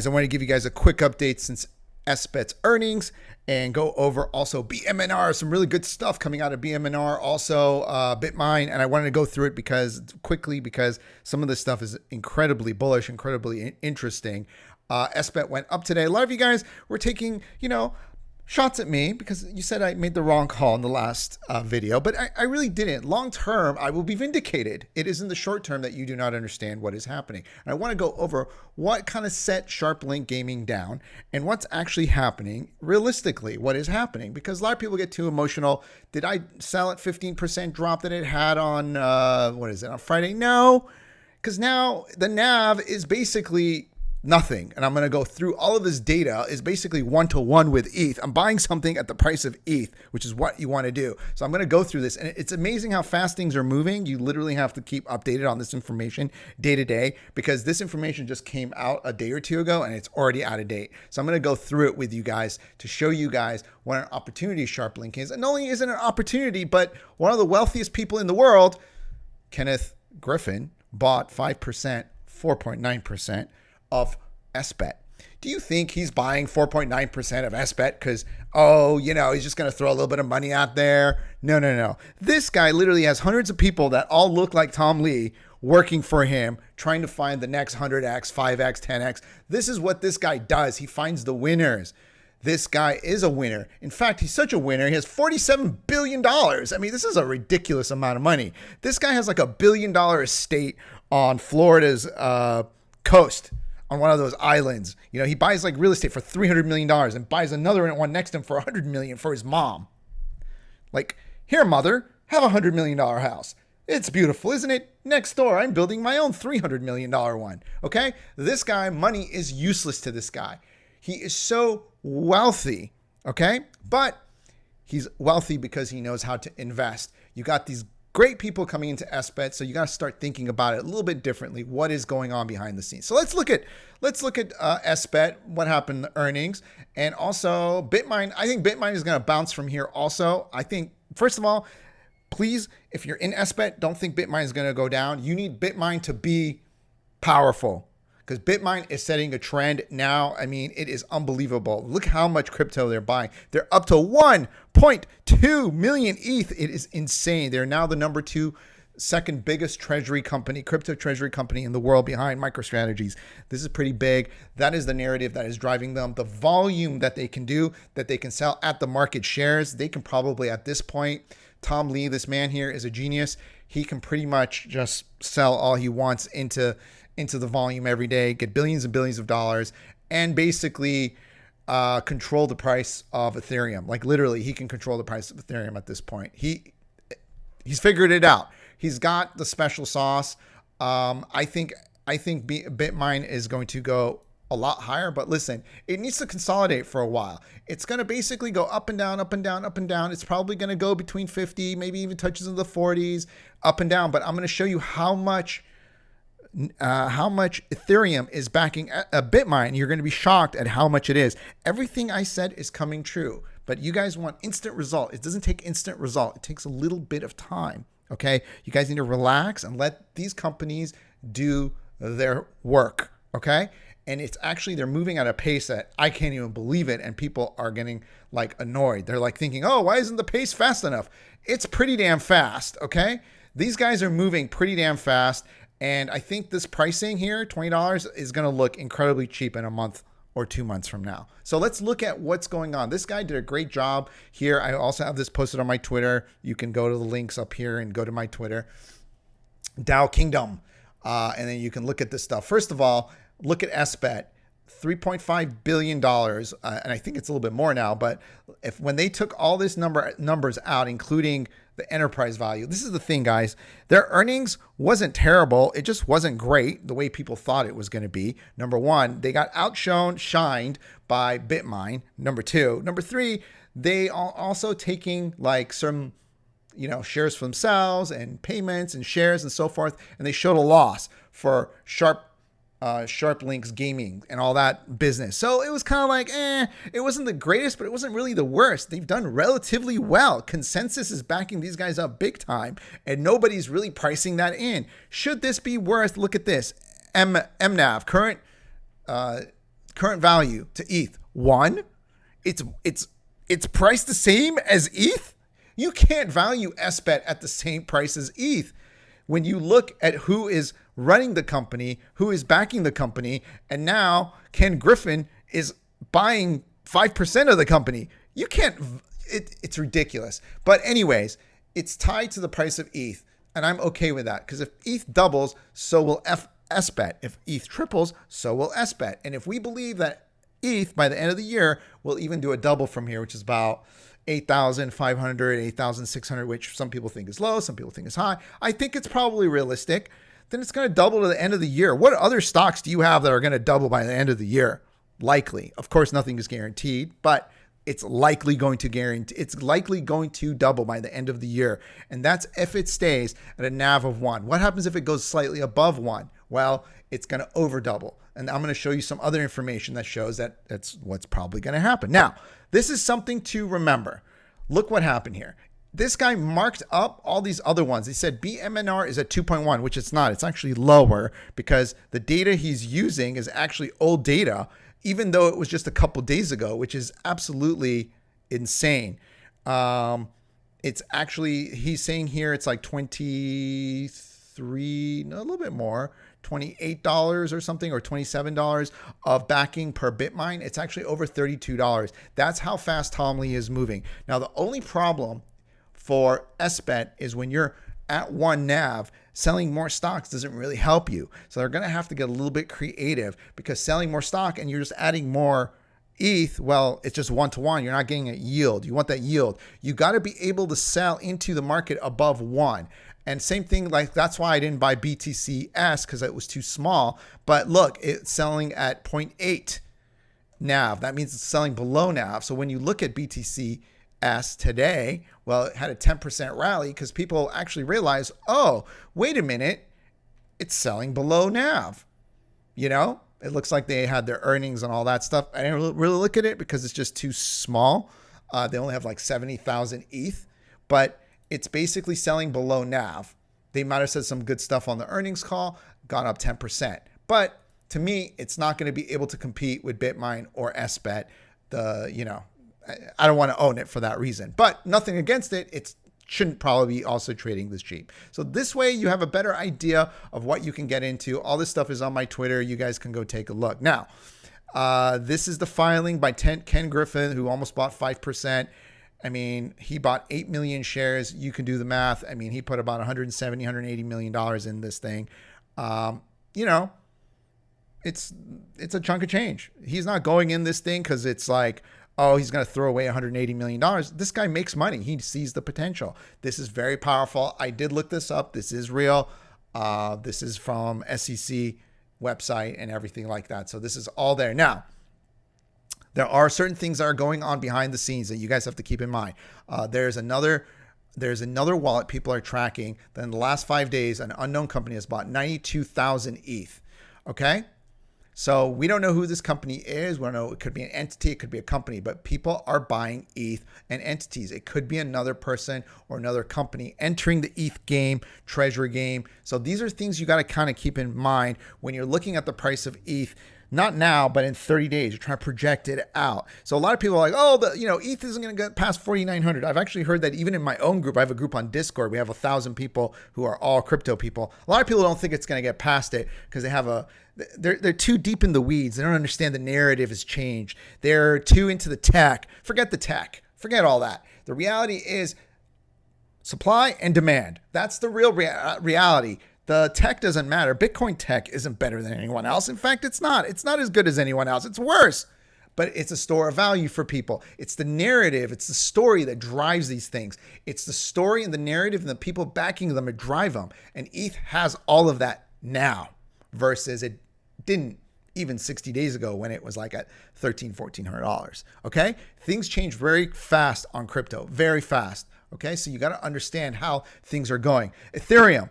I want to give you guys a quick update since SBET's earnings and go over also BMNR, some really good stuff coming out of BMNR, also BitMine. And I wanted to go through it because some of this stuff is incredibly bullish, incredibly interesting. SBET went up today. A lot of you guys were taking, shots at me because you said I made the wrong call in the last video, but I really didn't. Long term, I will be vindicated. It is in the short term that you do not understand what is happening. And I want to go over what kind of set SharpLink Gaming down and what's actually happening realistically, what is happening, because a lot of people get too emotional. Did I sell at 15% drop that it had on, on Friday? No, because now the NAV is basically nothing. And I'm going to go through all of this data is basically 1-to-1 with ETH. I'm buying something at the price of ETH, which is what you want to do. So I'm going to go through this, and it's amazing how fast things are moving. You literally have to keep updated on this information day to day because this information just came out a day or two ago and it's already out of date. So I'm going to go through it with you guys to show you guys what an opportunity SharpLink is. And not only is it an opportunity, but one of the wealthiest people in the world, Ken Griffin, bought 5%, 4.9% of SBET. Do you think he's buying 4.9% of SBET because, he's just going to throw a little bit of money out there? No. This guy literally has hundreds of people that all look like Tom Lee working for him, trying to find the next 100x, 5x, 10x. This is what this guy does. He finds the winners. This guy is a winner. In fact, he's such a winner. He has $47 billion. I mean, this is a ridiculous amount of money. This guy has like $1 billion estate on Florida's coast, on one of those islands. He buys like real estate for $300 million and buys another one next to him for $100 million for his mom. Like, here, mother, have a $100 million house. It's beautiful, isn't it? Next door, I'm building my own $300 million one. Okay? This guy, money is useless to this guy. He is so wealthy. Okay? But he's wealthy because he knows how to invest. You got these great people coming into SBET, so you got to start thinking about it a little bit differently. What is going on behind the scenes? So let's look at SBET, what happened in the earnings, and also BitMine. I think BitMine is going to bounce from here. Also, I think first of all, please, if you're in SBET, don't think BitMine is going to go down. You need BitMine to be powerful, because BitMine is setting a trend now. I mean, it is unbelievable. Look how much crypto they're buying. They're up to 1.2 million ETH. It is insane. They're now the number 2, second biggest treasury company, crypto treasury company in the world behind MicroStrategies. This is pretty big. That is the narrative that is driving them. The volume that they can do, that they can sell at the market shares, they can probably at this point, Tom Lee, this man here is a genius. He can pretty much just sell all he wants into the volume every day, get billions and billions of dollars, and basically control the price of Ethereum. Like literally, he can control the price of Ethereum at this point. He's figured it out. He's got the special sauce. I think BitMine is going to go a lot higher, but listen, it needs to consolidate for a while. It's going to basically go up and down, up and down, up and down. It's probably going to go between 50, maybe even touches in the 40s, up and down. But I'm going to show you how much Ethereum is backing a BitMine. You're going to be shocked at how much it is. Everything I said is coming true, but you guys want instant result. It doesn't take instant result. It takes a little bit of time. Okay. You guys need to relax and let these companies do their work. Okay. And it's actually, they're moving at a pace that I can't even believe it. And people are getting like annoyed. They're like thinking, oh, why isn't the pace fast enough? It's pretty damn fast. Okay. These guys are moving pretty damn fast. And I think this pricing here, $20, is going to look incredibly cheap in a month or 2 months from now. So let's look at what's going on. This guy did a great job here. I also have this posted on my Twitter. You can go to the links up here and go to my Twitter, Dow Kingdom. And then you can look at this stuff. First of all, look at SBET, $3.5 billion. And I think it's a little bit more now, but when they took all this numbers out, including the enterprise value, this is the thing, guys, their earnings wasn't terrible. It just wasn't great the way people thought it was going to be. Number one, they got shined by BitMine. Number two, number three, they are also taking like some, shares for themselves and payments and shares and so forth. And they showed a loss for SharpLink Gaming and all that business. So it was kind of like, it wasn't the greatest, but it wasn't really the worst. They've done relatively well. Consensus is backing these guys up big time, and nobody's really pricing that in. Should this be worth, look at this, MNAV, current current value to ETH? 1. It's priced the same as ETH. You can't value SBET at the same price as ETH. When you look at who is running the company, who is backing the company, and now Ken Griffin is buying 5% of the company, you can't, it's ridiculous. But anyways, it's tied to the price of ETH, and I'm okay with that, because if ETH doubles, so will SBET. If ETH triples, so will SBET. And if we believe that ETH by the end of the year will even do a double from here, which is about 8,500, 8,600, which some people think is low, some people think is high. I think it's probably realistic. Then it's going to double to the end of the year. What other stocks do you have that are going to double by the end of the year? Likely. Of course, nothing is guaranteed, but it's likely going to double by the end of the year. And that's if it stays at a NAV of 1. What happens if it goes slightly above 1? Well, it's going to over double. And I'm going to show you some other information that shows that that's what's probably going to happen. Now, this is something to remember. Look what happened here. This guy marked up all these other ones. He said BMNR is at 2.1, which it's not. It's actually lower because the data he's using is actually old data, even though it was just a couple days ago, which is absolutely insane. It's actually, he's saying here it's like 23, no, a little bit more, $28 or something, or $27 of backing per BitMine. It's actually over $32. That's how fast Tom Lee is moving. Now, the only problem for SBET is when you're at 1 NAV, selling more stocks doesn't really help you. So they're going to have to get a little bit creative, because selling more stock and you're just adding more ETH, well, it's just 1-to-1. You're not getting a yield. You want that yield. You got to be able to sell into the market above 1. And same thing, like that's why I didn't buy BTCS, because it was too small. But look, it's selling at 0.8 NAV. That means it's selling below NAV. So when you look at BTCS today, well, it had a 10% rally because people actually realized, oh, wait a minute, it's selling below NAV. You know, it looks like they had their earnings and all that stuff. I didn't really look at it because it's just too small. They only have like 70,000 ETH, but it's basically selling below NAV. They might have said some good stuff on the earnings call, gone up 10%. But to me, it's not going to be able to compete with BitMine or SBET. I don't want to own it for that reason, but nothing against it. It shouldn't probably be also trading this cheap. So this way you have a better idea of what you can get into. All this stuff is on my Twitter. You guys can go take a look. Now, this is the filing by Ken Griffin, who almost bought 5%. I mean, he bought 8 million shares. You can do the math. I mean, he put about $170, $180 million in this thing. It's a chunk of change. He's not going in this thing because it's like, oh, he's going to throw away $180 million. This guy makes money. He sees the potential. This is very powerful. I did look this up. This is real. This is from SEC website and everything like that. So this is all there. Now, there are certain things that are going on behind the scenes that you guys have to keep in mind. There's another wallet people are tracking that in the last 5 days, an unknown company has bought 92,000 ETH. Okay. So we don't know who this company is. We don't know. It could be an entity. It could be a company, but people are buying ETH and entities. It could be another person or another company entering the ETH game, treasury game. So these are things you got to kind of keep in mind when you're looking at the price of ETH. Not now, but in 30 days, you're trying to project it out. So a lot of people are like, oh, ETH isn't going to get past 4,900. I've actually heard that even in my own group. I have a group on Discord. We have 1,000 people who are all crypto people. A lot of people don't think it's going to get past it because they're too deep in the weeds. They don't understand the narrative has changed. They're too into the tech. Forget the tech. Forget all that. The reality is supply and demand. That's the real reality. The tech doesn't matter. Bitcoin tech isn't better than anyone else. In fact, it's not. It's not as good as anyone else. It's worse. But it's a store of value for people. It's the narrative. It's the story that drives these things. It's the story and the narrative and the people backing them that drive them. And ETH has all of that now versus it didn't even 60 days ago when it was like at $1,300, $1,400. Okay? Things change very fast on crypto. Very fast. Okay? So you got to understand how things are going. Ethereum.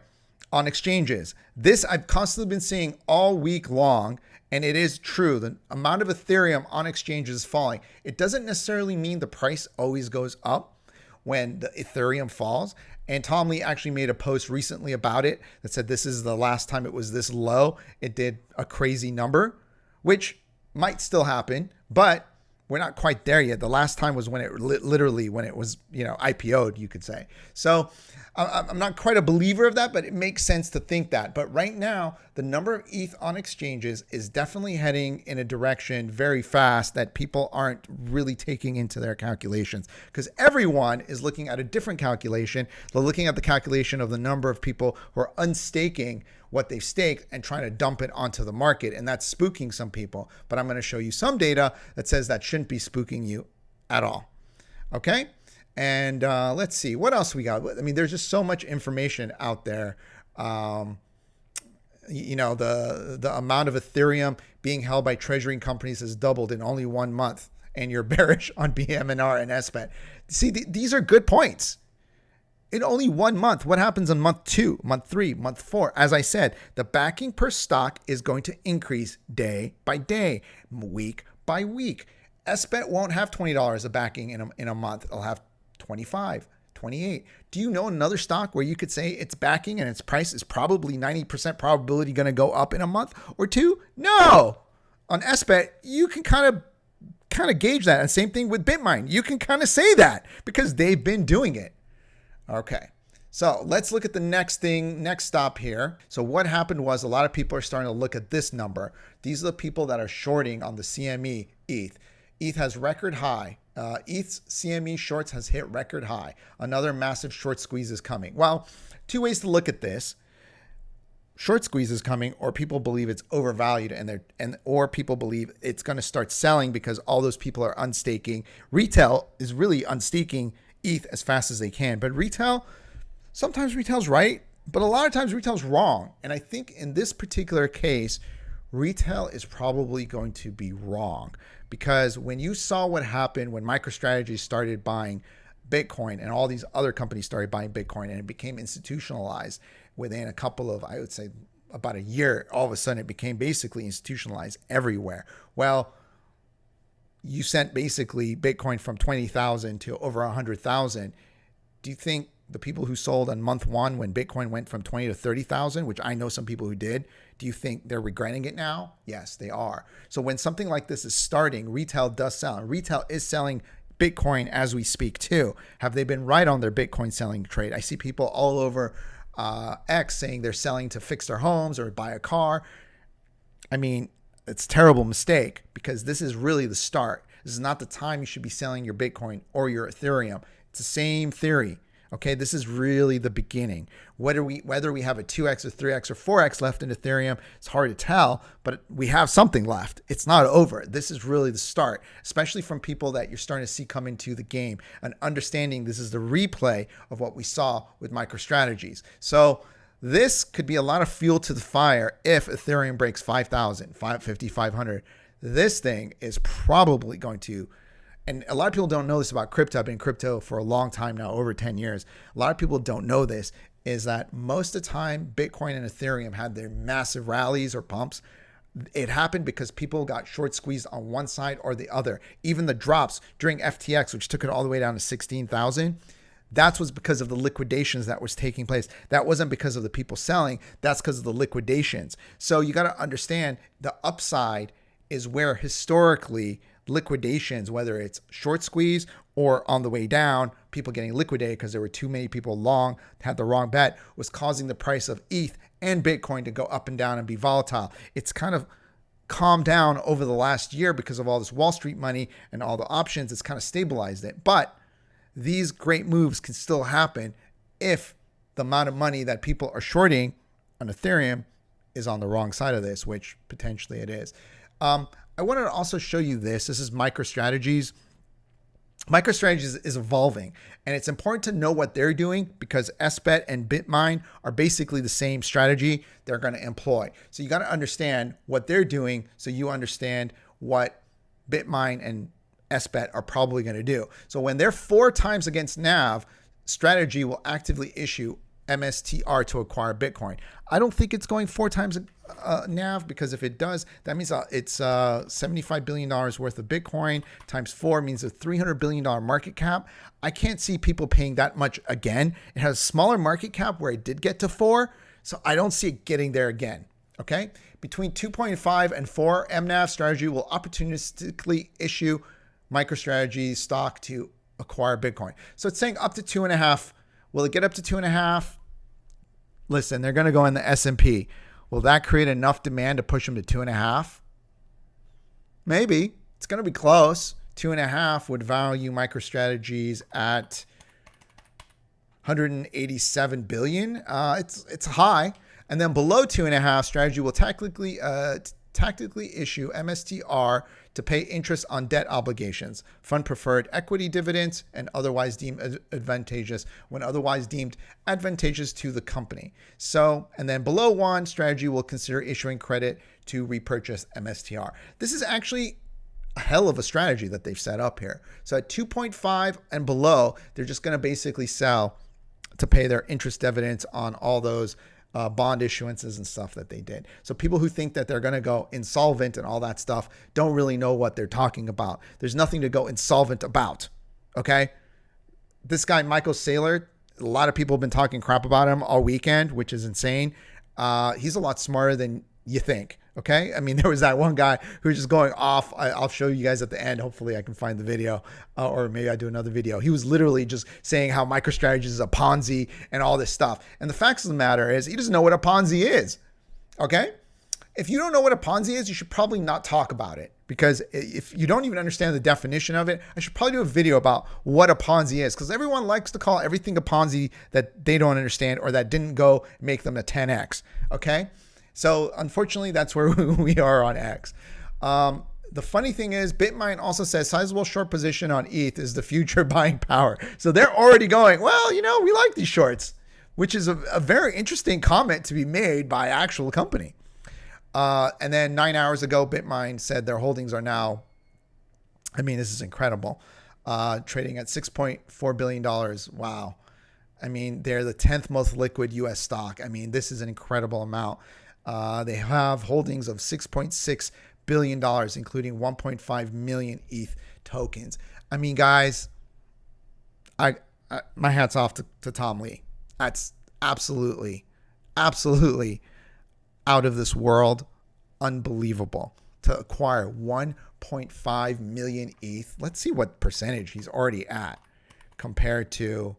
On exchanges. This I've constantly been seeing all week long, and it is true. The amount of Ethereum on exchanges is falling. It doesn't necessarily mean the price always goes up when the Ethereum falls. And Tom Lee actually made a post recently about it that said this is the last time it was this low. It did a crazy number, which might still happen, but we're not quite there yet. The last time was when it literally when it was, IPO'd, you could say. So I'm not quite a believer of that, but it makes sense to think that. But right now, the number of ETH on exchanges is definitely heading in a direction very fast that people aren't really taking into their calculations, because everyone is looking at a different calculation. They're looking at the calculation of the number of people who are unstaking what they've staked and trying to dump it onto the market. And that's spooking some people. But I'm going to show you some data that says that shouldn't be spooking you at all. Okay? And let's see, what else we got? I mean, there's just so much information out there. The amount of Ethereum being held by treasury companies has doubled in only 1 month, and you're bearish on BMNR and SBET. See, these are good points. In only 1 month, what happens in month 2, month 3, month 4? As I said, the backing per stock is going to increase day by day, week by week. SBET won't have $20 of backing in a month. It'll have 25, 28. Do you know another stock where you could say its backing and its price is probably 90% probability going to go up in a month or two? No. On SBET, you can kind of gauge that. And same thing with BitMine. You can kind of say that because they've been doing it. Okay. So let's look at the next stop here. So what happened was a lot of people are starting to look at this number. These are the people that are shorting on the CME ETH. ETH has record high. ETH's CME shorts has hit record high. Another massive short squeeze is coming. Well, two ways to look at this. Short squeeze is coming, or people believe it's overvalued or people believe it's going to start selling because all those people are unstaking. Retail is really unstaking ETH as fast as they can. But sometimes retail's right, but a lot of times retail's wrong. And I think in this particular case, retail is probably going to be wrong, because when you saw what happened when MicroStrategy started buying Bitcoin and all these other companies started buying Bitcoin and it became institutionalized within a couple of, I would say about a year, all of a sudden it became basically institutionalized everywhere. Well, you sent basically Bitcoin from 20,000 to over 100,000. Do you think the people who sold on month 1 when Bitcoin went from 20 to 30,000, which I know some people who did, do you think they're regretting it now? Yes, they are. So when something like this is starting, retail does sell. And retail is selling Bitcoin as we speak too. Have they been right on their Bitcoin selling trade? I see people all over X saying they're selling to fix their homes or buy a car. I mean, it's a terrible mistake, because this is really the start. This is not the time you should be selling your Bitcoin or your Ethereum. It's the same theory. Okay, this is really the beginning. Whether we have a 2x or 3x or 4x left in Ethereum, it's hard to tell, but we have something left. It's not over. This is really the start, especially from people that you're starting to see come into the game and understanding this is the replay of what we saw with MicroStrategies. So this could be a lot of fuel to the fire if Ethereum breaks 5,000, 550, 500. This thing is probably going to, and a lot of people don't know this about crypto. I've been in crypto for a long time now, over 10 years. A lot of people don't know this, is that most of the time Bitcoin and Ethereum had their massive rallies or pumps. It happened because people got short squeezed on one side or the other. Even the drops during FTX, which took it all the way down to 16,000, that was because of the liquidations that was taking place. That wasn't because of the people selling. That's because of the liquidations. So you got to understand the upside is where historically liquidations, whether it's short squeeze or on the way down, people getting liquidated because there were too many people long, had the wrong bet, was causing the price of ETH and Bitcoin to go up and down and be volatile. It's kind of calmed down over the last year because of all this Wall Street money and all the options. It's kind of stabilized it. But these great moves can still happen if the amount of money that people are shorting on Ethereum is on the wrong side of this, which potentially it is. I wanted to also show you this. This is MicroStrategies. MicroStrategies is evolving, and it's important to know what they're doing because SBET and BitMine are basically the same strategy they're going to employ. So you got to understand what they're doing so you understand what BitMine and SBET are probably going to do. So when they're 4 times against NAV, strategy will actively issue MSTR to acquire Bitcoin. I don't think it's going 4 times NAV, because if it does, that means it's $75 billion worth of Bitcoin times 4 means a $300 billion market cap. I can't see people paying that much again. It has a smaller market cap where it did get to 4, so I don't see it getting there again. Okay, between 2.5 and 4 MNAV, strategy will opportunistically issue MicroStrategy stock to acquire Bitcoin. So it's saying up to 2.5. Will it get up to 2.5? Listen, they're going to go in the S&P. Will that create enough demand to push them to 2.5? Maybe. It's going to be close. 2.5 would value MicroStrategies at 187 billion. It's high. And then below 2.5, strategy will tactically issue MSTR to pay interest on debt obligations, fund preferred equity dividends, and otherwise deemed advantageous when otherwise deemed advantageous to the company. So, and then below 1, strategy will consider issuing credit to repurchase MSTR. This is actually a hell of a strategy that they've set up here. So at 2.5 and below, they're just going to basically sell to pay their interest dividends on all those bond issuances and stuff that they did. So people who think that they're going to go insolvent and all that stuff don't really know what they're talking about. There's nothing to go insolvent about. Okay. This guy, Michael Saylor, a lot of people have been talking crap about him all weekend, which is insane. He's a lot smarter than you think. Okay. I mean, there was that one guy who was just going off. I'll show you guys at the end. Hopefully I can find the video, or maybe I do another video. He was literally just saying how MicroStrategy is a Ponzi and all this stuff. And the facts of the matter is he doesn't know what a Ponzi is. Okay. If you don't know what a Ponzi is, you should probably not talk about it, because if you don't even understand the definition of it, I should probably do a video about what a Ponzi is, because everyone likes to call everything a Ponzi that they don't understand or that didn't go make them a 10X. Okay. So unfortunately, that's where we are on X. The funny thing is, BitMine also says sizable short position on ETH is the future buying power. So they're already going, well, you know, we like these shorts, which is a very interesting comment to be made by actual company. And then 9 hours ago, BitMine said their holdings are now, I mean, this is incredible, trading at $6.4 billion. Wow. I mean, they're the 10th most liquid US stock. I mean, this is an incredible amount. They have holdings of $6.6 billion, including 1.5 million ETH tokens. I mean, guys, I my hat's off to Tom Lee. That's absolutely out of this world. Unbelievable to acquire 1.5 million ETH. Let's see what percentage he's already at compared to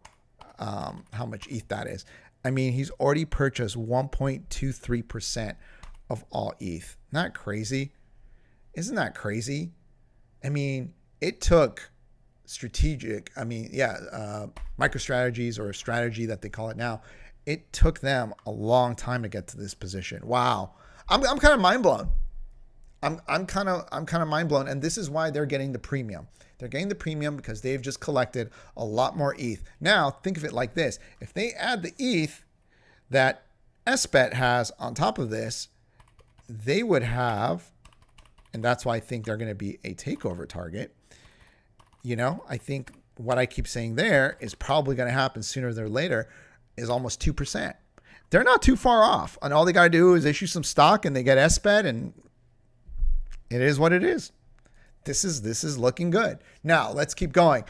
how much ETH that is. I mean, he's already purchased 1.23% of all ETH. Isn't that crazy? Isn't that crazy? I mean, it took MicroStrategies, or a strategy that they call it now. It took them a long time to get to this position. Wow. I'm kind of mind blown. I'm kind of mind blown. And this is why they're getting the premium. They're getting the premium because they've just collected a lot more ETH. Now, think of it like this. If they add the ETH that SBET has on top of this, they would have, and that's why I think they're going to be a takeover target. You know, I think what I keep saying there is probably going to happen sooner than later, is almost 2%. They're not too far off. And all they got to do is issue some stock and they get SBET, and it is what it is. This is looking good. Now, let's keep going.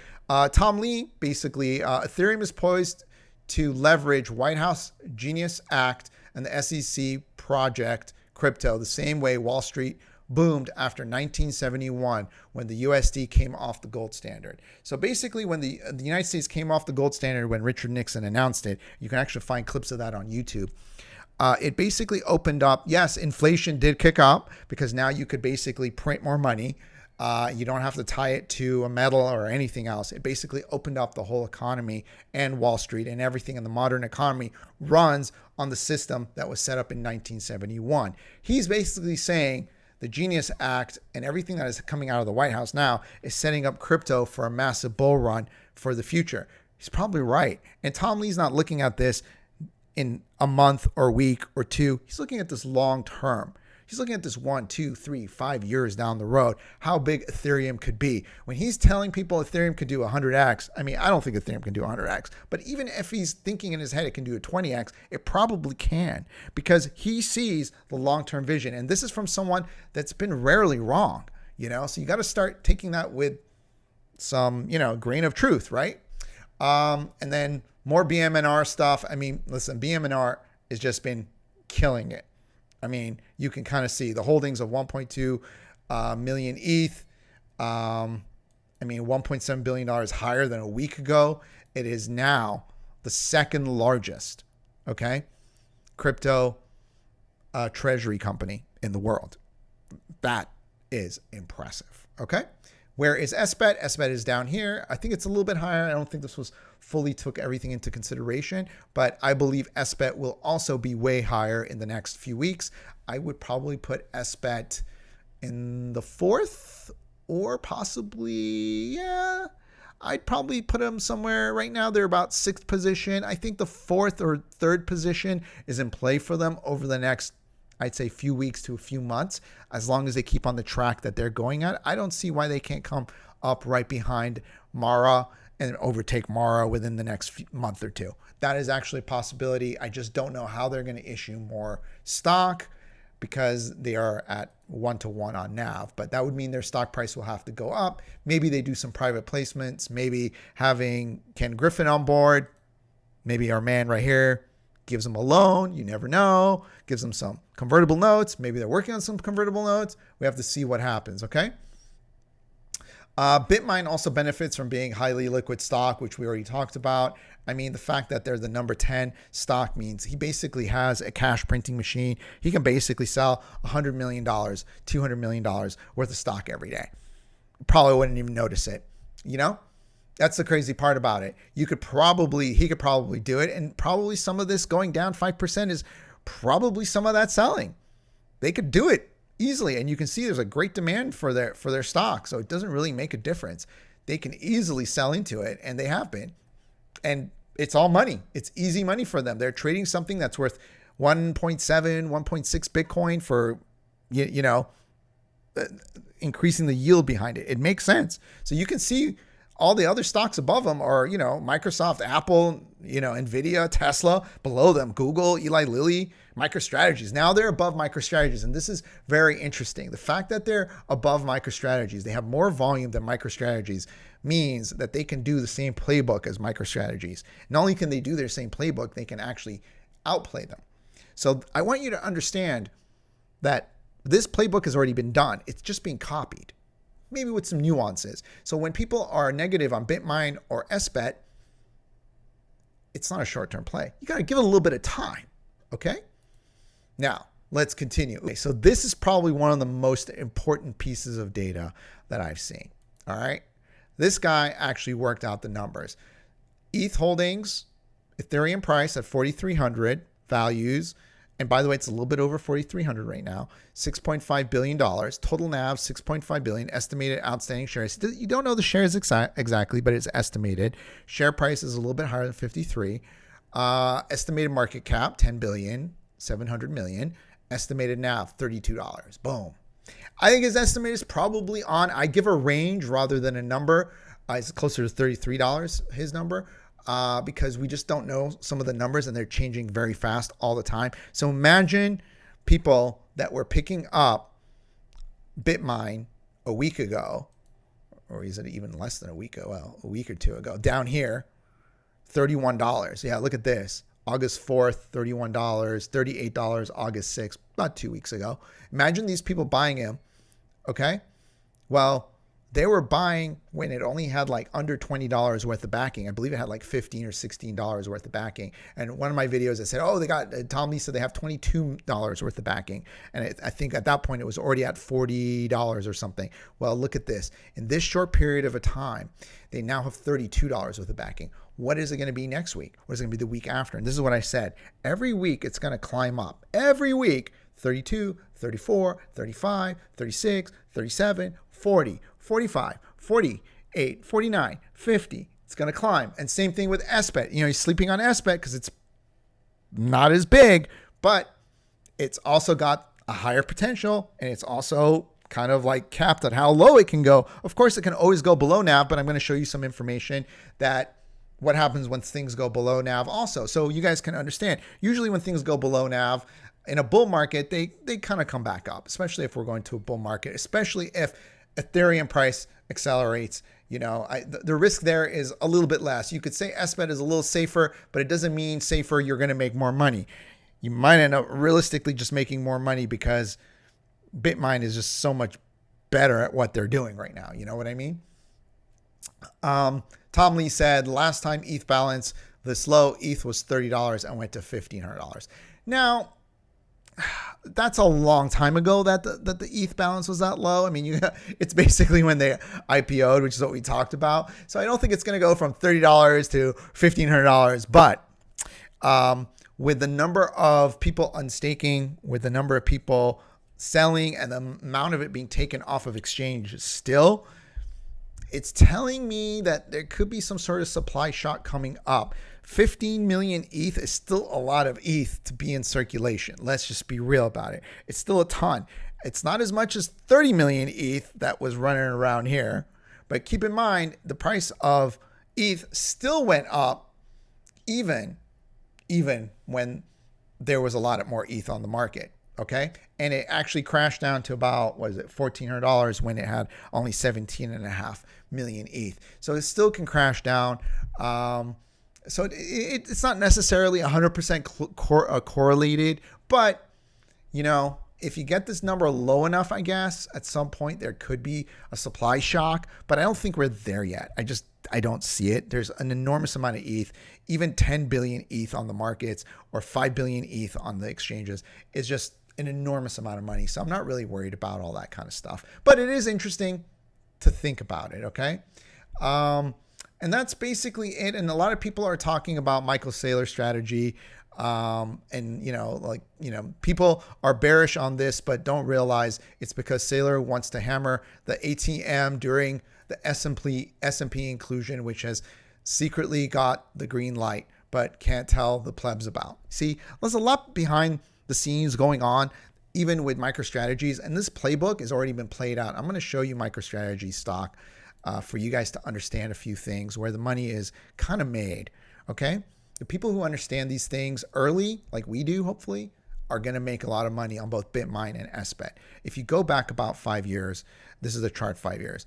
Tom Lee, basically, Ethereum is poised to leverage White House Genius Act and the SEC Project Crypto the same way Wall Street boomed after 1971 when the USD came off the gold standard. So basically, when the United States came off the gold standard, when Richard Nixon announced it, you can actually find clips of that on YouTube. It basically opened up, yes, inflation did kick up because now you could basically print more money. You don't have to tie it to a metal or anything else. It basically opened up the whole economy, and Wall Street and everything in the modern economy runs on the system that was set up in 1971. He's basically saying the Genius Act and everything that is coming out of the White House now is setting up crypto for a massive bull run for the future. He's probably right. And Tom Lee's not looking at this in a month or week or two. He's looking at this long term. He's looking at this 1, 2, 3, 5 years down the road, how big Ethereum could be. When he's telling people Ethereum could do 100x, I mean, I don't think Ethereum can do 100x, but even if he's thinking in his head it can do a 20x, it probably can, because he sees the long-term vision. And this is from someone that's been rarely wrong, you know? So you got to start taking that with some, you know, grain of truth, right? And then more BMNR stuff. I mean, listen, BMNR has just been killing it. I mean, you can kind of see the holdings of 1.2 million ETH. I mean, $1.7 billion higher than a week ago. It is now the second largest, okay, crypto treasury company in the world. That is impressive, okay? Where is SBET? SBET is down here. I think it's a little bit higher. I don't think this was fully took everything into consideration, but I believe SBET will also be way higher in the next few weeks. I would probably put SBET in the fourth or possibly, yeah, I'd probably put them somewhere right now. They're about sixth position. I think the fourth or third position is in play for them over the next, I'd say, few weeks to a few months, as long as they keep on the track that they're going at. I don't see why they can't come up right behind Mara and overtake Mara within the next month or two. That is actually a possibility. I just don't know how they're going to issue more stock because they are at 1-to-1 on NAV, but that would mean their stock price will have to go up. Maybe they do some private placements, maybe having Ken Griffin on board, maybe our man right here gives them a loan. You never know. Gives them some convertible notes. Maybe they're working on some convertible notes. We have to see what happens, okay? BitMine also benefits from being highly liquid stock, which we already talked about. I mean, the fact that they're the number 10 stock means he basically has a cash printing machine. He can basically sell $100 million, $200 million worth of stock every day. Probably wouldn't even notice it, you know? That's the crazy part about it. He could probably do it. And probably some of this going down 5% is probably some of that selling. They could do it easily. And you can see there's a great demand for their stock. So it doesn't really make a difference. They can easily sell into it, and they have been. And it's all money. It's easy money for them. They're trading something that's worth 1.7, 1.6 Bitcoin for, you know, increasing the yield behind it. It makes sense. So you can see all the other stocks above them are, you know, Microsoft, Apple, you know, Nvidia, Tesla. Below them, Google, Eli Lilly, MicroStrategies. Now they're above MicroStrategies. And this is very interesting. The fact that they're above MicroStrategies, they have more volume than MicroStrategies, means that they can do the same playbook as MicroStrategies. Not only can they do their same playbook, they can actually outplay them. So I want you to understand that this playbook has already been done. It's just being copied, maybe with some nuances. So when people are negative on BitMine or SBET, it's not a short-term play. You got to give it a little bit of time, okay? Now, let's continue. Okay, so this is probably one of the most important pieces of data that I've seen, all right? This guy actually worked out the numbers. ETH holdings, Ethereum price at 4,300 values. And by the way, it's a little bit over 4,300 right now. $6.5 billion. Total NAV, $6.5 billion. Estimated outstanding shares. You don't know the shares exactly, but it's estimated. Share price is a little bit higher than 53. Estimated market cap, $10 billion, 700 million. Estimated NAV, $32. Boom. I think his estimate is probably on. I give a range rather than a number. It's closer to $33, his number. Because we just don't know some of the numbers and they're changing very fast all the time. So imagine people that were picking up BitMine a week ago, or is it even less than a week ago? Well, a week or two ago, down here, $31. Yeah, look at this. August 4th, $31, $38, August 6th, about 2 weeks ago. Imagine these people buying him, okay? Well, they were buying when it only had like under $20 worth of backing. I believe it had like $15 or $16 worth of backing. And one of my videos, I said, oh, Tom Lee said they have $22 worth of backing. And I think at that point it was already at $40 or something. Well, look at this. In this short period of a time, they now have $32 worth of backing. What is it going to be next week? What is it going to be the week after? And this is what I said. Every week it's going to climb up. Every week, 32, 34, 35, 36, 37, 40, 45, 48, 49, 50. It's going to climb. And same thing with SBET. You know, you're sleeping on SBET because it's not as big, but it's also got a higher potential, and it's also kind of like capped at how low it can go. Of course, it can always go below NAV, but I'm going to show you some information that what happens when things go below NAV also. So you guys can understand. Usually when things go below NAV in a bull market, they kind of come back up, especially if we're going to a bull market, especially if Ethereum price accelerates. You know, the risk there is a little bit less. You could say SBET is a little safer, but it doesn't mean safer you're going to make more money. you might end up realistically just making more money because BitMine is just so much better at what they're doing right now. You know what I mean? Tom Lee said last time ETH balance this low, ETH was $30 and went to $1,500. Now, that's a long time ago that the ETH balance was that low. I mean, it's basically when they IPO'd, which is what we talked about. So I don't think it's going to go from $30 to $1,500. But with the number of people unstaking, with the number of people selling, and the amount of it being taken off of exchange still, it's telling me that there could be some sort of supply shock coming up. 15 million ETH is still a lot of ETH to be in circulation. Let's just be real about it. It's still a ton. It's not as much as 30 million ETH that was running around here. But keep in mind, the price of ETH still went up even when there was a lot more ETH on the market. Okay. And it actually crashed down to about, what is it, $1,400 when it had only 17.5 million ETH. So it still can crash down. So it's not necessarily 100% correlated, but, you know, if you get this number low enough, I guess at some point there could be a supply shock, but I don't think we're there yet. I don't see it. There's an enormous amount of ETH. Even 10 billion ETH on the markets or 5 billion ETH on the exchanges is just an enormous amount of money. So I'm not really worried about all that kind of stuff, but it is interesting to think about it. Okay. And that's basically it. And a lot of people are talking about Michael Saylor's strategy. And, people are bearish on this, but don't realize it's because Saylor wants to hammer the ATM during the S&P inclusion, which has secretly got the green light, but can't tell the plebs about. See, there's a lot behind the scenes going on, even with MicroStrategies. And this playbook has already been played out. I'm going to show you MicroStrategy stock for you guys to understand a few things where the money is kind of made. Okay. The people who understand these things early, like we do, hopefully, are going to make a lot of money on both BitMine and SBET. If you go back about 5 years, this is a chart 5 years.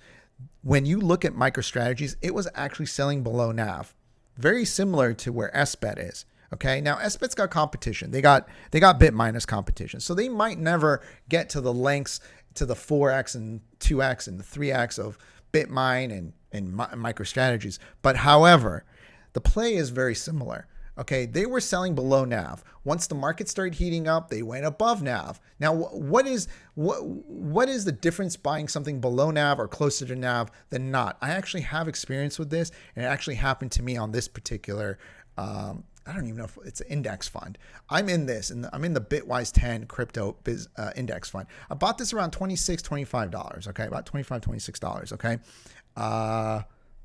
When you look at MicroStrategies, it was actually selling below NAV, very similar to where SBET is. Okay. Now SBET's got competition. They got BitMine as competition. So they might never get to the lengths, to the 4x and 2x and the 3x of BitMine and MicroStrategies. But however, the play is very similar. Okay, they were selling below NAV. Once the market started heating up, they went above NAV. Now, what is the difference buying something below NAV or closer to NAV than not? I actually have experience with this, and it actually happened to me on this particular. I don't even know if it's an index fund. I'm in this, and I'm in the Bitwise 10 crypto index fund. I bought this around $26, $25. Okay, about $25, $26. Okay.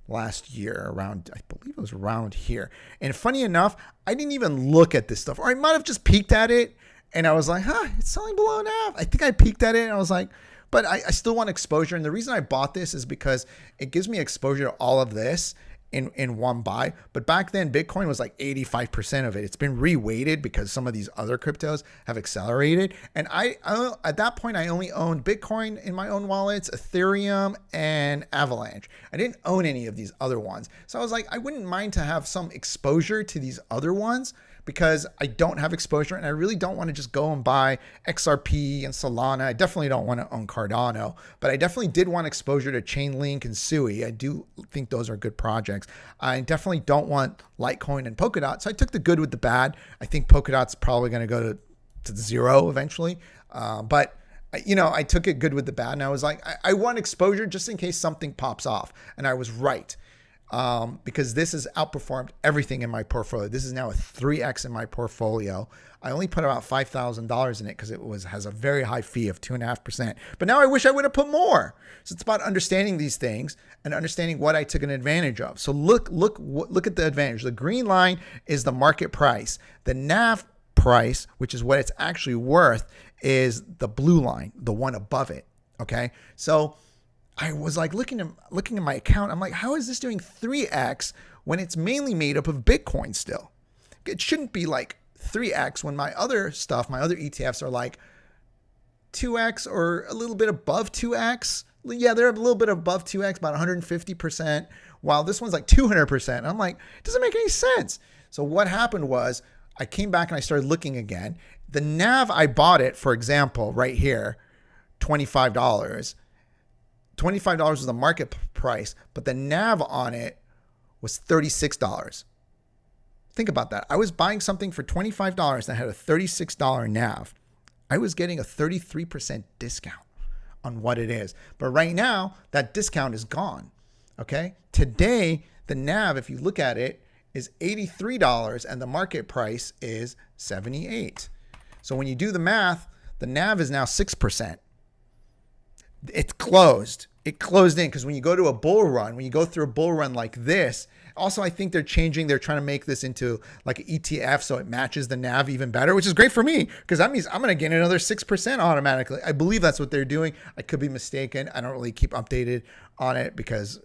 Last year around, I believe it was around here. And funny enough, I didn't even look at this stuff, or I might have just peeked at it and I was like, it's selling below NAV. I think I peeked at it and I was like, but I still want exposure. And the reason I bought this is because it gives me exposure to all of this in one buy. But back then Bitcoin was like 85% of it. It's been reweighted because some of these other cryptos have accelerated. And I at that point, I only owned Bitcoin in my own wallets, Ethereum, and Avalanche. I didn't own any of these other ones. So I was like, I wouldn't mind to have some exposure to these other ones because I don't have exposure and I really don't want to just go and buy XRP and Solana. I definitely don't want to own Cardano, but I definitely did want exposure to Chainlink and Sui. I do think those are good projects. I definitely don't want Litecoin and Polkadot. So I took the good with the bad. I think Polkadot's probably going to go to zero eventually. But I took it good with the bad and I was like, I want exposure just in case something pops off. And I was right. Because this has outperformed everything in my portfolio. This is now a 3x in my portfolio. I only put about $5,000 in it because has a very high fee of 2.5%. But now I wish I would have put more. So it's about understanding these things and understanding what I took an advantage of. So look at the advantage. The green line is the market price. The NAV price, which is what it's actually worth, is the blue line, the one above it. Okay, so I was like looking at my account. I'm like, how is this doing 3x when it's mainly made up of Bitcoin still? It shouldn't be like 3x when my other ETFs are like 2x or a little bit above 2x. Yeah, they're a little bit above 2x, about 150%, while this one's like 200%. I'm like, it doesn't make any sense. So what happened was I came back and I started looking again. The NAV, I bought it, for example, right here, $25. $25 was the market price, but the NAV on it was $36. Think about that. I was buying something for $25 that had a $36 NAV. I was getting a 33% discount on what it is. But right now, that discount is gone. Okay? Today, the NAV, if you look at it, is $83 and the market price is $78. So when you do the math, the NAV is now 6%. It's closed. It closed in because when you go to a bull run, when you go through a bull run like this, also I think they're trying to make this into like an ETF so it matches the NAV even better, which is great for me because that means I'm going to gain another 6% automatically. I believe that's what they're doing. I could be mistaken. I don't really keep updated on it because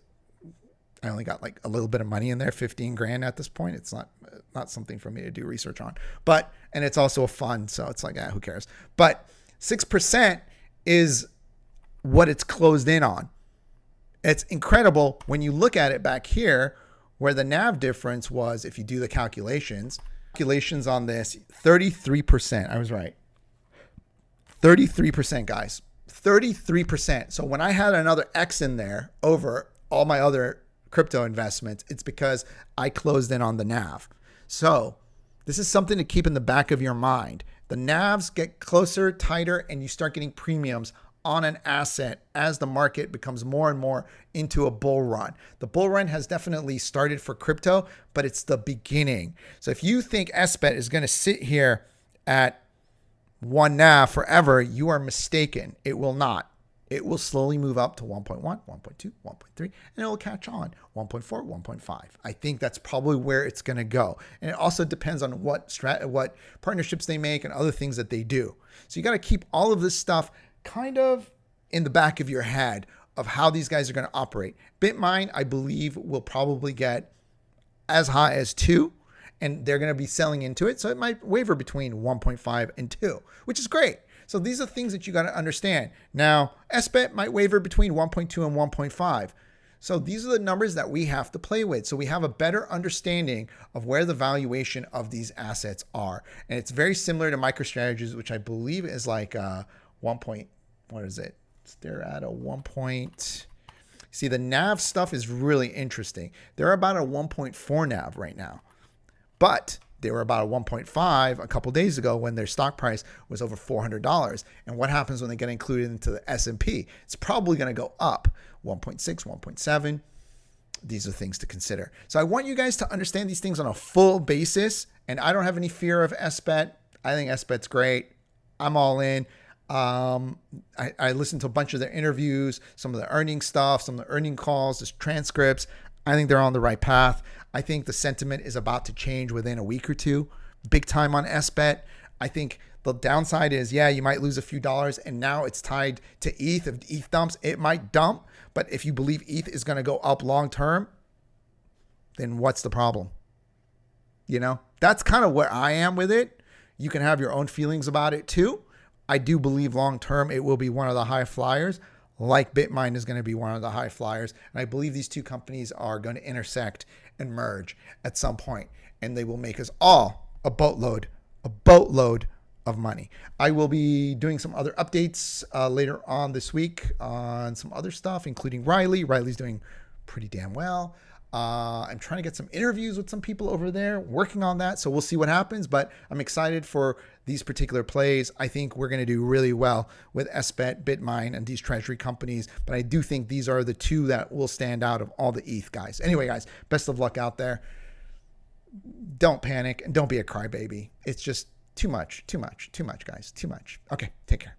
I only got like a little bit of money in there, 15 grand at this point. It's not something for me to do research on, and it's also a fund. So it's like, who cares? But 6% is what it's closed in on. It's incredible when you look at it back here where the NAV difference was, if you do the calculations on this, 33%. I was right. 33%, guys. 33%. So when I had another X in there over all my other crypto investments, it's because I closed in on the NAV. So this is something to keep in the back of your mind. The NAVs get closer, tighter, and you start getting premiums on an asset as the market becomes more and more into a bull run. The bull run has definitely started for crypto, but it's the beginning. So if you think SBET is going to sit here at 1 NAV forever, you are mistaken. It will not. It will slowly move up to 1.1, 1.2, 1.3, and it will catch on 1.4, 1.5. I think that's probably where it's going to go. And it also depends on what partnerships they make and other things that they do. So you got to keep all of this stuff kind of in the back of your head of how these guys are going to operate. BitMine, I believe, will probably get as high as 2, and they're going to be selling into it. So it might waver between 1.5 and 2, which is great. So these are things that you got to understand. Now, SBET might waver between 1.2 and 1.5. So these are the numbers that we have to play with. So we have a better understanding of where the valuation of these assets are. And it's very similar to MicroStrategy, which I believe is like 1 point, what is it? They're at a 1 point. See, the NAV stuff is really interesting. They're about a 1.4 NAV right now, but they were about a 1.5 a couple days ago when their stock price was over $400. And what happens when they get included into the S&P? It's probably going to go up 1.6, 1.7. These are things to consider. So I want you guys to understand these things on a full basis. And I don't have any fear of SBET. I think SBET's great. I'm all in. I listened to a bunch of their interviews, some of the earning stuff, some of the earning calls, the transcripts. I think they're on the right path. I think the sentiment is about to change within a week or two. Big time on SBET. I think the downside is, you might lose a few dollars, and now it's tied to ETH. If ETH dumps, it might dump. But if you believe ETH is going to go up long term, then what's the problem? That's kind of where I am with it. You can have your own feelings about it too. I do believe long term it will be one of the high flyers, like BitMine is going to be one of the high flyers. And I believe these two companies are going to intersect and merge at some point, and they will make us all a boatload of money. I will be doing some other updates later on this week on some other stuff, including Riley. Riley's doing pretty damn well. I'm trying to get some interviews with some people over there, working on that. So we'll see what happens, but I'm excited for these particular plays. I think we're going to do really well with SBET, BitMine, and these treasury companies. But I do think these are the two that will stand out of all the ETH guys. Anyway, guys, best of luck out there. Don't panic and don't be a crybaby. It's just too much, guys, too much. Okay, take care.